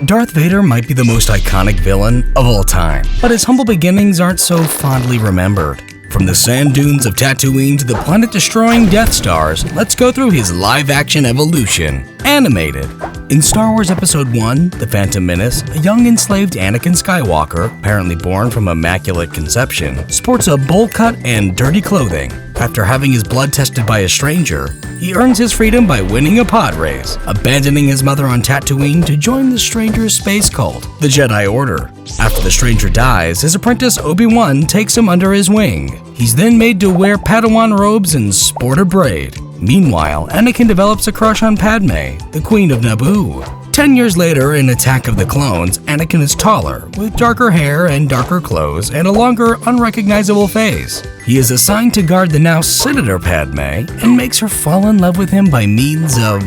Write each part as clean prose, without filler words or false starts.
Darth Vader might be the most iconic villain of all time, but his humble beginnings aren't so fondly remembered. From the sand dunes of Tatooine to the planet-destroying Death Stars, let's go through his live-action evolution, animated. In Star Wars Episode 1, The Phantom Menace, a young enslaved Anakin Skywalker, apparently born from immaculate conception, sports a bowl cut and dirty clothing. After having his blood tested by a stranger, he earns his freedom by winning a pod race, abandoning his mother on Tatooine to join the stranger's space cult, the Jedi Order. After the stranger dies, his apprentice Obi-Wan takes him under his wing. He's then made to wear Padawan robes and sport a braid. Meanwhile, Anakin develops a crush on Padme, the Queen of Naboo. 10 years later, in Attack of the Clones, Anakin is taller, with darker hair and darker clothes, and a longer, unrecognizable face. He is assigned to guard the now Senator Padme, and makes her fall in love with him by means of,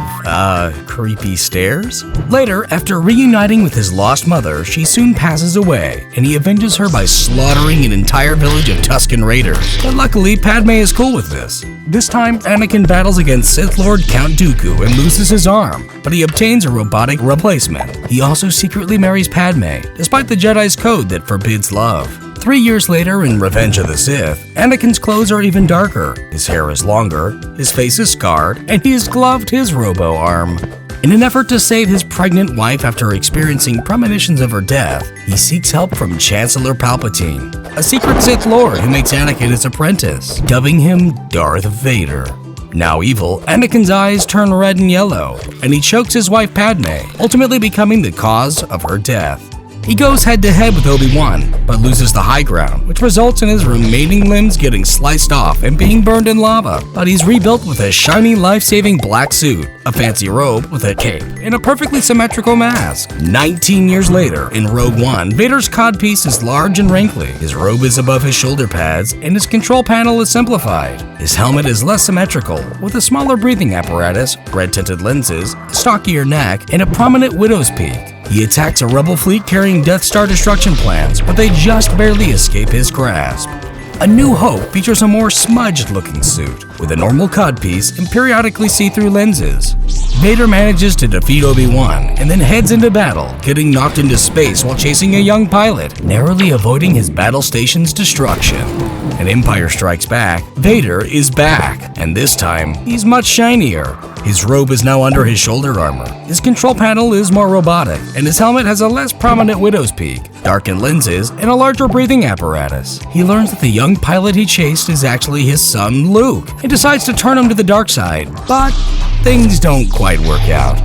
creepy stares? Later, after reuniting with his lost mother, she soon passes away, and he avenges her by slaughtering an entire village of Tusken Raiders. But luckily, Padme is cool with this. This time, Anakin battles against Sith Lord Count Dooku and loses his arm, but he obtains a robotic replacement. He also secretly marries Padme, despite the Jedi's code that forbids love. 3 years later, in Revenge of the Sith, Anakin's clothes are even darker, his hair is longer, his face is scarred, and he has gloved his robo-arm. In an effort to save his pregnant wife after experiencing premonitions of her death, he seeks help from Chancellor Palpatine, a secret Sith Lord who makes Anakin his apprentice, dubbing him Darth Vader. Now evil, Anakin's eyes turn red and yellow, and he chokes his wife Padme, ultimately becoming the cause of her death. He goes head-to-head with Obi-Wan, but loses the high ground, which results in his remaining limbs getting sliced off and being burned in lava. But he's rebuilt with a shiny, life-saving black suit, a fancy robe with a cape, and a perfectly symmetrical mask. 19 years later, in Rogue One, Vader's codpiece is large and wrinkly, his robe is above his shoulder pads, and his control panel is simplified. His helmet is less symmetrical, with a smaller breathing apparatus, red-tinted lenses, a stockier neck, and a prominent widow's peak. He attacks a rebel fleet carrying Death Star destruction plans, but they just barely escape his grasp. A New Hope features a more smudged-looking suit, with a normal codpiece and periodically see-through lenses. Vader manages to defeat Obi-Wan and then heads into battle, getting knocked into space while chasing a young pilot, narrowly avoiding his battle station's destruction. In Empire Strikes Back, Vader is back, and this time, he's much shinier. His robe is now under his shoulder armor, his control panel is more robotic, and his helmet has a less prominent widow's peak, darkened lenses, and a larger breathing apparatus. He learns that the young pilot he chased is actually his son Luke, and decides to turn him to the dark side, but things don't quite work out.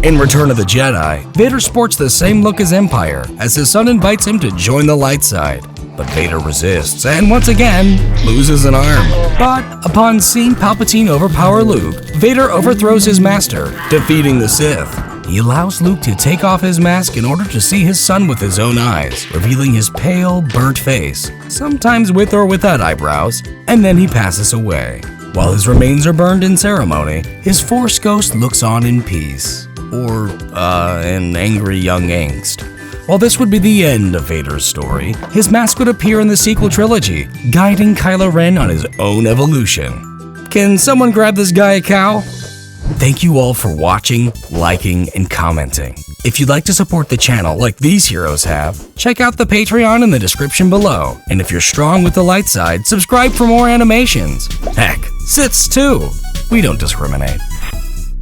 In Return of the Jedi, Vader sports the same look as Empire, as his son invites him to join the light side. But Vader resists, and once again, loses an arm. But upon seeing Palpatine overpower Luke, Vader overthrows his master, defeating the Sith. He allows Luke to take off his mask in order to see his son with his own eyes, revealing his pale, burnt face, sometimes with or without eyebrows, and then he passes away. While his remains are burned in ceremony, his Force ghost looks on in peace. Or, in angry young angst. While this would be the end of Vader's story, his mask would appear in the sequel trilogy, guiding Kylo Ren on his own evolution. Can someone grab this guy a cow? Thank you all for watching, liking, and commenting. If you'd like to support the channel like these heroes have, check out the Patreon in the description below. And if you're strong with the light side, subscribe for more animations. Heck, Siths too. We don't discriminate.